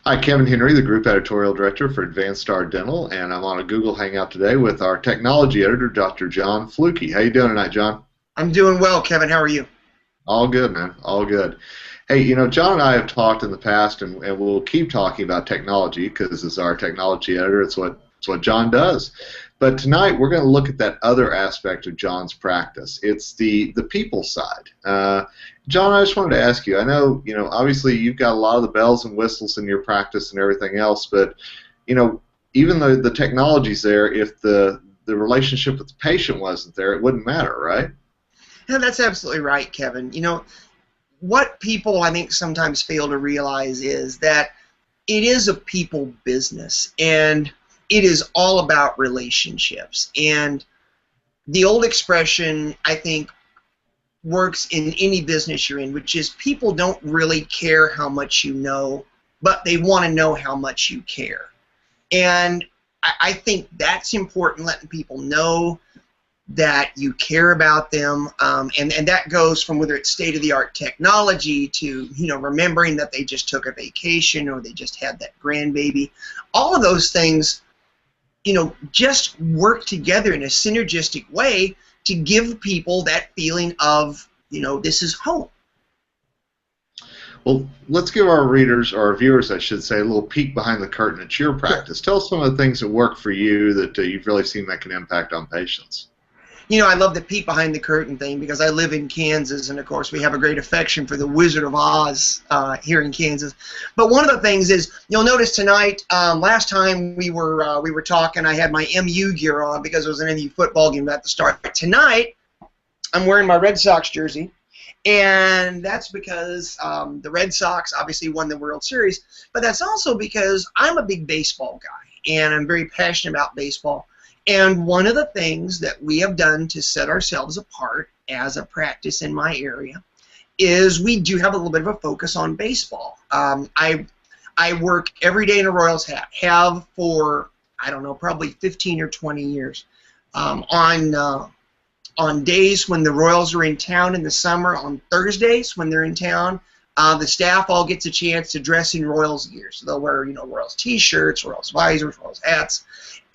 Hi, Kevin Henry, the Group Editorial Director for Advanstar Dental, and I'm on a Google Hangout today with our Technology Editor, Dr. John Flucke. How you doing tonight, John? I'm doing well, Kevin. How are you? All good, man. All good. Hey, John and I have talked in the past, and we'll keep talking about technology because as our technology editor, it's what John does. But tonight we're going to look at that other aspect of John's practice. It's the people side. John, I just wanted to ask you. I know, obviously you've got a lot of the bells and whistles in your practice and everything else, but even though the technology's there, if the relationship with the patient wasn't there, it wouldn't matter, right? Yeah, that's absolutely right, Kevin. What people I think sometimes fail to realize is that it is a people business, and it is all about relationships. And the old expression, I think, works in any business you're in, which is people don't really care how much you know, but they want to know how much you care. And I think that's important, letting people know that you care about them, and that goes from whether it's state-of-the-art technology to remembering that they just took a vacation or they just had that grandbaby. All of those things just work together in a synergistic way to give people that feeling of this is home. Well, let's give our readers, or our viewers, I should say, a little peek behind the curtain at your Sure. practice. Tell us some of the things that work for you that you've really seen make an impact on patients. I love the peek behind the curtain thing because I live in Kansas, and of course we have a great affection for the Wizard of Oz here in Kansas. But one of the things is, you'll notice tonight, last time we were talking, I had my MU gear on because it was an MU football game at the start. Tonight, I'm wearing my Red Sox jersey, and that's because the Red Sox obviously won the World Series, but that's also because I'm a big baseball guy, and I'm very passionate about baseball. And one of the things that we have done to set ourselves apart as a practice in my area is we do have a little bit of a focus on baseball. I work every day in a Royals hat, have for, I don't know, probably 15 or 20 years. On days when the Royals are in town in the summer, on Thursdays when they're in town, the staff all gets a chance to dress in Royals gear. So they'll wear, Royals t-shirts, Royals visors, Royals hats,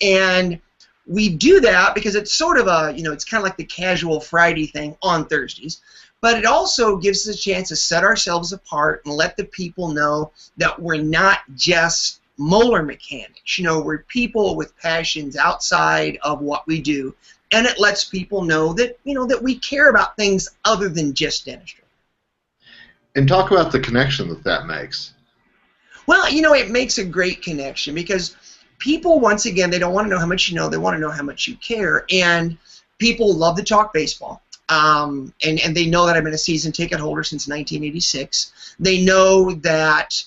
and we do that because it's sort of a, it's kind of like the casual Friday thing on Thursdays, but it also gives us a chance to set ourselves apart and let the people know that we're not just molar mechanics. We're people with passions outside of what we do, and it lets people know that, that we care about things other than just dentistry. And talk about the connection that makes. Well, it makes a great connection because people, once again, they don't want to know how much you know, they want to know how much you care. And people love to talk baseball. And they know that I've been a season ticket holder since 1986. They know that,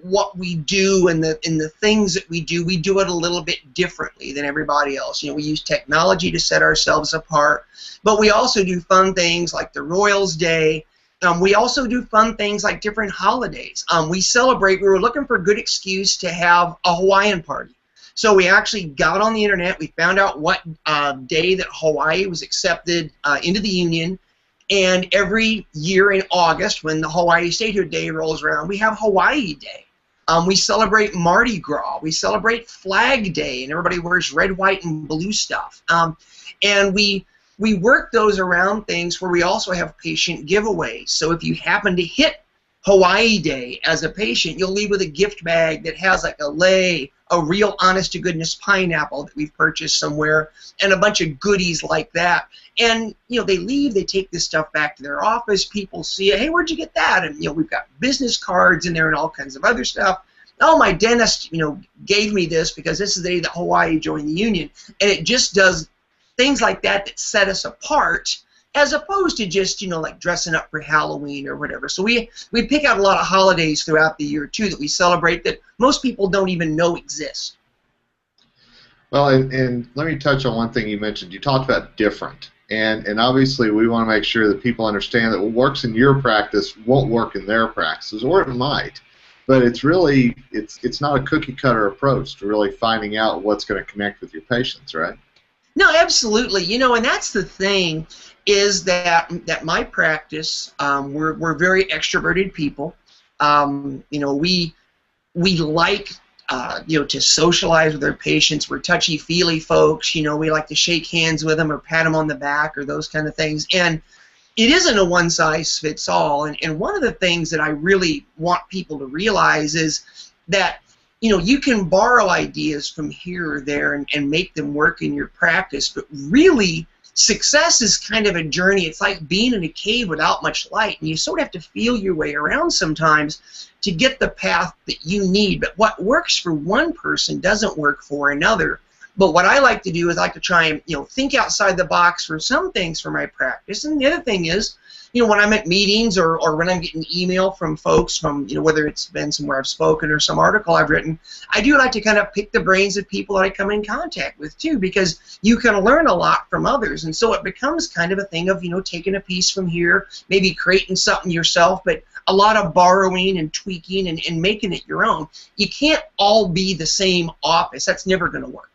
what we do and the things that we do it a little bit differently than everybody else. We use technology to set ourselves apart, but we also do fun things like the Royals Day. We also do fun things like different holidays. We were looking for a good excuse to have a Hawaiian party. So we actually got on the internet, we found out what day that Hawaii was accepted into the Union, and every year in August when the Hawaii Statehood Day rolls around, we have Hawaii Day. We celebrate Mardi Gras, we celebrate Flag Day, and everybody wears red, white, and blue stuff. And we work those around things where we also have patient giveaways. So if you happen to hit Hawaii Day as a patient, you'll leave with a gift bag that has like a real honest-to-goodness pineapple that we've purchased somewhere, and a bunch of goodies like that. And, they leave, they take this stuff back to their office, people see it, hey, where'd you get that? And, we've got business cards in there and all kinds of other stuff. Oh, my dentist, gave me this because this is the day that Hawaii joined the Union. And it just does things like that set us apart, as opposed to just, like dressing up for Halloween or whatever. So we pick out a lot of holidays throughout the year, too, that we celebrate that most people don't even know exist. Well, and let me touch on one thing you mentioned. You talked about different. And obviously we want to make sure that people understand that what works in your practice won't work in their practices, or it might. But it's really, it's not a cookie-cutter approach to really finding out what's going to connect with your patients, right? No, absolutely. And that's the thing, is that my practice, we're very extroverted people. we like to socialize with our patients. We're touchy-feely folks. We like to shake hands with them or pat them on the back or those kind of things. And it isn't a one-size-fits-all. And one of the things that I really want people to realize is that you can borrow ideas from here or there and make them work in your practice, but really success is kind of a journey. It's like being in a cave without much light, and you sort of have to feel your way around sometimes to get the path that you need. But what works for one person doesn't work for another. But what I like to do is I like to try and think outside the box for some things for my practice. And the other thing is, when I'm at meetings or when I'm getting email from folks from whether it's been somewhere I've spoken or some article I've written, I do like to kind of pick the brains of people that I come in contact with too, because you can learn a lot from others. And so it becomes kind of a thing of taking a piece from here, maybe creating something yourself, but a lot of borrowing and tweaking and making it your own. You can't all be the same office. That's never going to work.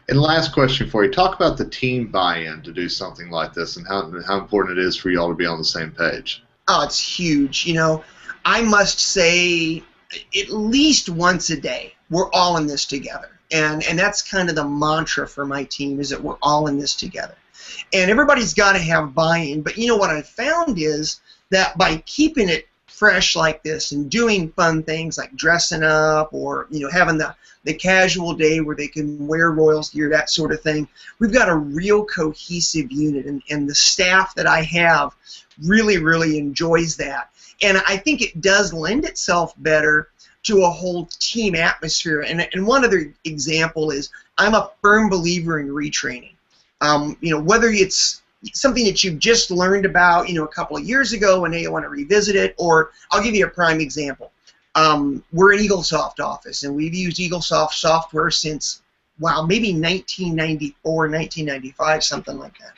And last question for you. Talk about the team buy-in to do something like this and how important it is for you all to be on the same page. Oh, it's huge. I must say at least once a day, we're all in this together. And that's kind of the mantra for my team, is that we're all in this together. And everybody's got to have buy-in. But what I found is that by keeping it fresh like this and doing fun things like dressing up or having the casual day where they can wear Royals gear, that sort of thing, we've got a real cohesive unit, and the staff that I have really, really enjoys that. And I think it does lend itself better to a whole team atmosphere. And one other example is I'm a firm believer in retraining. Whether it's something that you've just learned about, a couple of years ago and now you want to revisit it, or I'll give you a prime example. We're an EagleSoft office, and we've used EagleSoft software since, maybe 1994, 1995, something like that.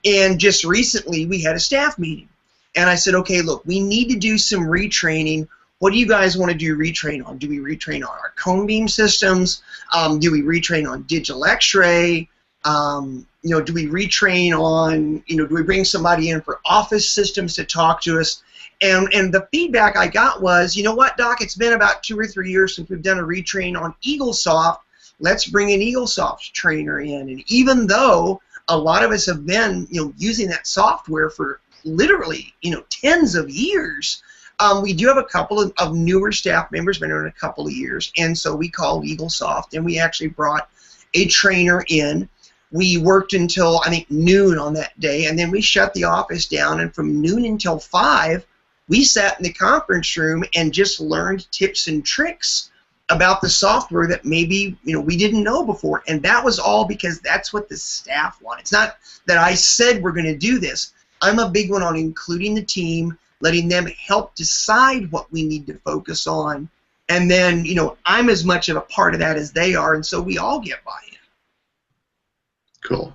And just recently, we had a staff meeting. And I said, okay, look, we need to do some retraining. What do you guys want to do retrain on? Do we retrain on our cone beam systems? Do we retrain on digital x-ray? Do we retrain on, do we bring somebody in for office systems to talk to us? And the feedback I got was, what, Doc, it's been about 2 or 3 years since we've done a retrain on EagleSoft. Let's bring an EagleSoft trainer in. And even though a lot of us have been, using that software for literally, tens of years, we do have a couple of newer staff members, been in a couple of years, and so we called EagleSoft, and we actually brought a trainer in. We worked until, I think, noon on that day, and then we shut the office down, and from noon until 5, we sat in the conference room and just learned tips and tricks about the software that maybe we didn't know before. And that was all because that's what the staff wanted. It's not that I said we're going to do this. I'm a big one on including the team, letting them help decide what we need to focus on. And then, I'm as much of a part of that as they are, and so we all get buy-in. Cool.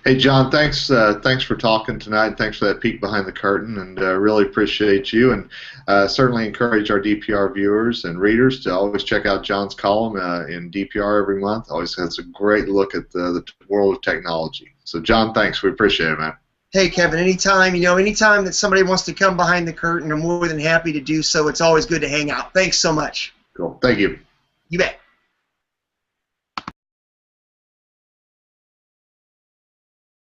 Hey, John, thanks for talking tonight. Thanks for that peek behind the curtain, and really appreciate you. And certainly encourage our DPR viewers and readers to always check out John's column in DPR every month. Always has a great look at the world of technology. So, John, thanks. We appreciate it, man. Hey, Kevin, anytime that somebody wants to come behind the curtain, I'm more than happy to do so. It's always good to hang out. Thanks so much. Cool. Thank you. You bet.